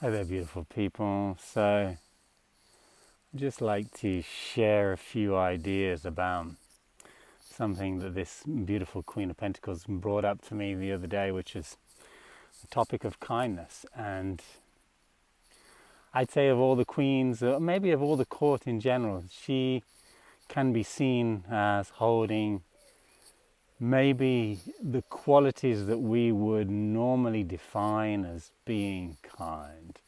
Hi there, beautiful people. So, I'd just like to share a few ideas about something that this beautiful Queen of Pentacles brought up to me the other day, which is the topic of kindness. And I'd say of all the queens, or maybe of all the court in general, she can be seen as holding maybe the qualities that we would normally define as being kind.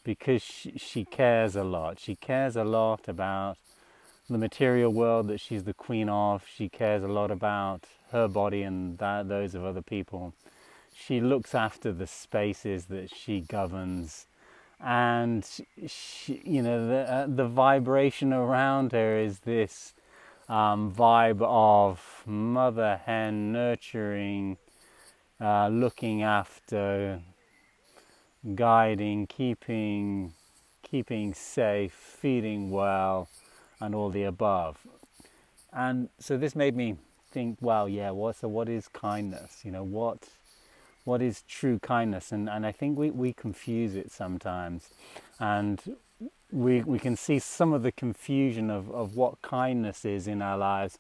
Because she cares a lot. She cares a lot about the material world that she's the queen of. She cares a lot about her body and those of other people. She looks after the spaces that she governs, and the vibration around her is this vibe of mother hen, nurturing, looking after, guiding, keeping safe, feeding well, and all the above. And so this made me think, well, yeah, what is kindness? What is true kindness? And I think we confuse it sometimes. And we can see some of the confusion of what kindness is in our lives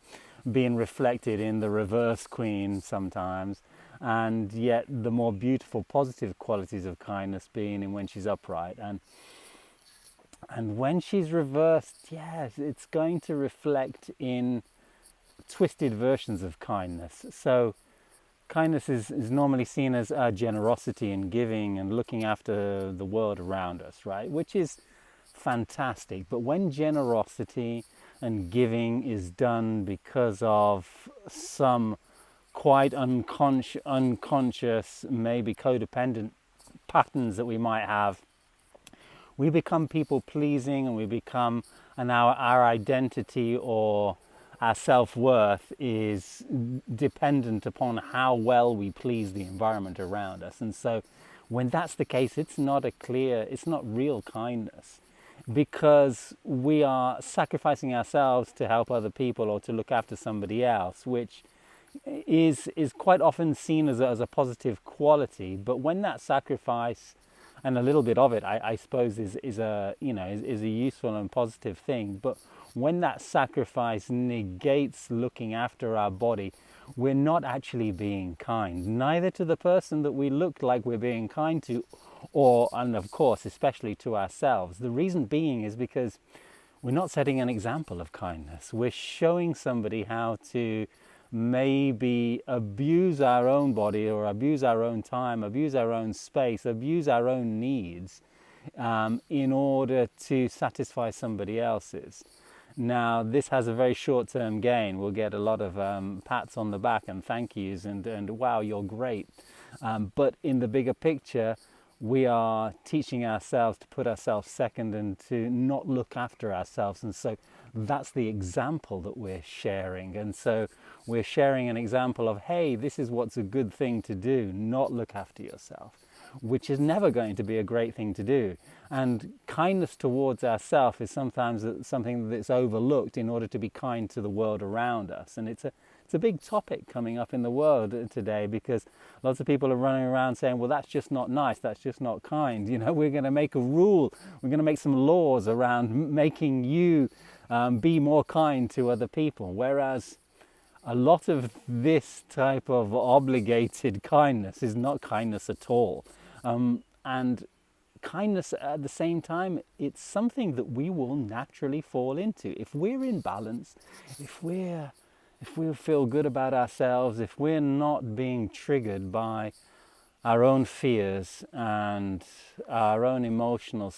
being reflected in the reverse queen sometimes, and yet the more beautiful positive qualities of kindness being in when she's upright. And when she's reversed, yes, it's going to reflect in twisted versions of kindness. So kindness is normally seen as generosity and giving and looking after the world around us, right? Which is fantastic. But when generosity and giving is done because of some quite unconscious, maybe codependent patterns that we might have, we become people pleasing, and we become, and our identity or our self-worth is dependent upon how well we please the environment around us. And so when that's the case, it's not real kindness, because we are sacrificing ourselves to help other people or to look after somebody else, which is quite often seen as a positive quality. But when that sacrifice, and a little bit of it, I suppose, is a useful and positive thing. But when that sacrifice negates looking after our body, we're not actually being kind, neither to the person that we look like we're being kind to, and of course, especially to ourselves. The reason being is because we're not setting an example of kindness. We're showing somebody how to maybe abuse our own body, or abuse our own time, abuse our own space, abuse our own needs in order to satisfy somebody else's. Now, this has a very short-term gain. We'll get a lot of pats on the back and thank yous and wow, you're great. But in the bigger picture, we are teaching ourselves to put ourselves second and to not look after ourselves. And so that's the example that we're sharing. And so we're sharing an example of, hey, this is what's a good thing to do, not look after yourself, which is never going to be a great thing to do. And kindness towards ourselves is sometimes something that's overlooked in order to be kind to the world around us. And it's a big topic coming up in the world today, because lots of people are running around saying, well, that's just not nice, that's just not kind. We're going to make a rule, we're going to make some laws around making you be more kind to other people. Whereas a lot of this type of obligated kindness is not kindness at all. And kindness, at the same time, it's something that we will naturally fall into. If we're in balance, if we feel good about ourselves, if we're not being triggered by our own fears and our own emotional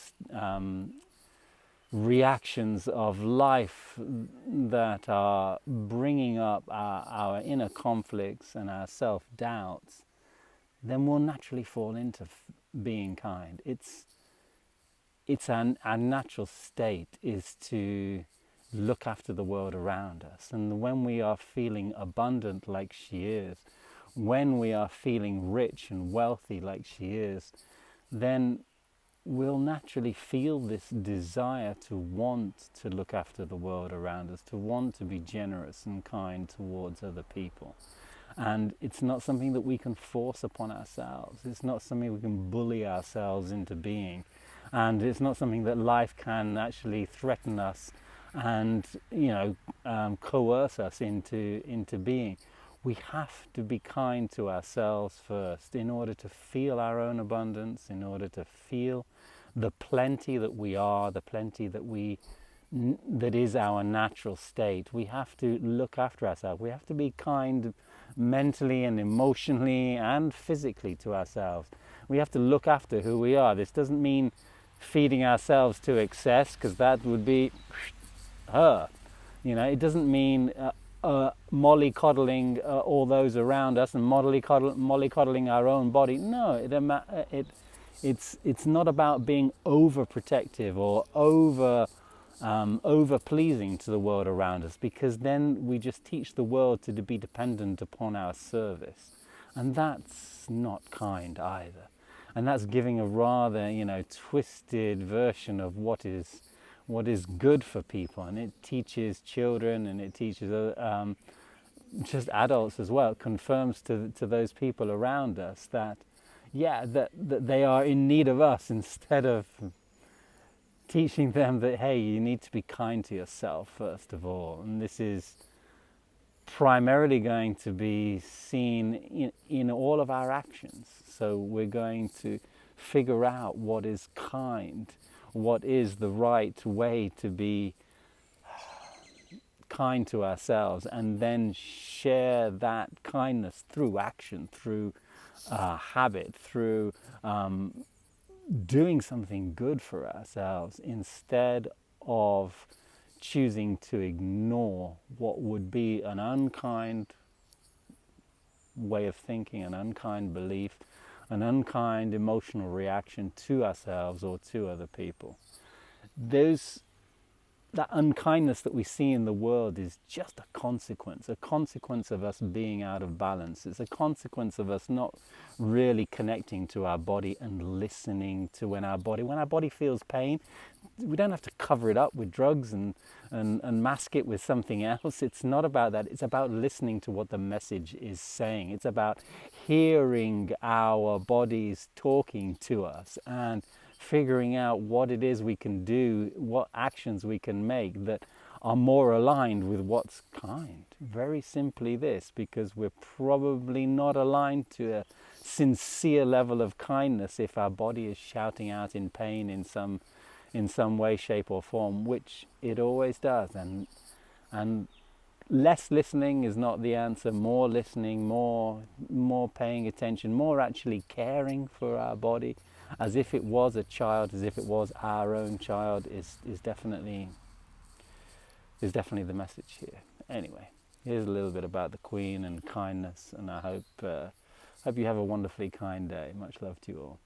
reactions of life that are bringing up our inner conflicts and our self-doubts, then we'll naturally fall into being kind. It's our natural state is to look after the world around us. And when we are feeling abundant like she is, when we are feeling rich and wealthy like she is, then we'll naturally feel this desire to want to look after the world around us, to want to be generous and kind towards other people. And it's not something that we can force upon ourselves. It's not something we can bully ourselves into being. And it's not something that life can actually threaten us and, coerce us into being. We have to be kind to ourselves first in order to feel our own abundance, in order to feel the plenty that we are, the plenty that is our natural state. We have to look after ourselves. We have to be kind mentally and emotionally and physically to ourselves. We have to look after who we are. This doesn't mean feeding ourselves to excess, because that would be her. It doesn't mean mollycoddling all those around us and mollycoddling our own body. No, it's not about being overprotective or over pleasing to the world around us, because then we just teach the world to be dependent upon our service, and that's not kind either. And that's giving a rather twisted version of what is good for people, and it teaches children and it teaches just adults as well. It confirms to those people around us that that they are in need of us, instead of teaching them that, hey, you need to be kind to yourself first of all. And this is primarily going to be seen in all of our actions. So we're going to figure out what is kind, what is the right way to be kind to ourselves, and then share that kindness through action, through habit, through doing something good for ourselves, instead of choosing to ignore what would be an unkind way of thinking, an unkind belief, an unkind emotional reaction to ourselves or to other people. That unkindness that we see in the world is just a consequence of us being out of balance. It's a consequence of us not really connecting to our body and listening to when our body feels pain. We don't have to cover it up with drugs and mask it with something else. It's not about that. It's about listening to what the message is saying. It's about hearing our bodies talking to us and figuring out what it is we can do, what actions we can make that are more aligned with what's kind. Very simply this, because we're probably not aligned to a sincere level of kindness if our body is shouting out in pain in some way, shape or form, which it always does. And less listening is not the answer. More listening, more paying attention, more actually caring for our body as if it was a child, as if it was our own child, is definitely the message here. Anyway, here's a little bit about the Queen and kindness, and I hope you have a wonderfully kind day. Much love to you all.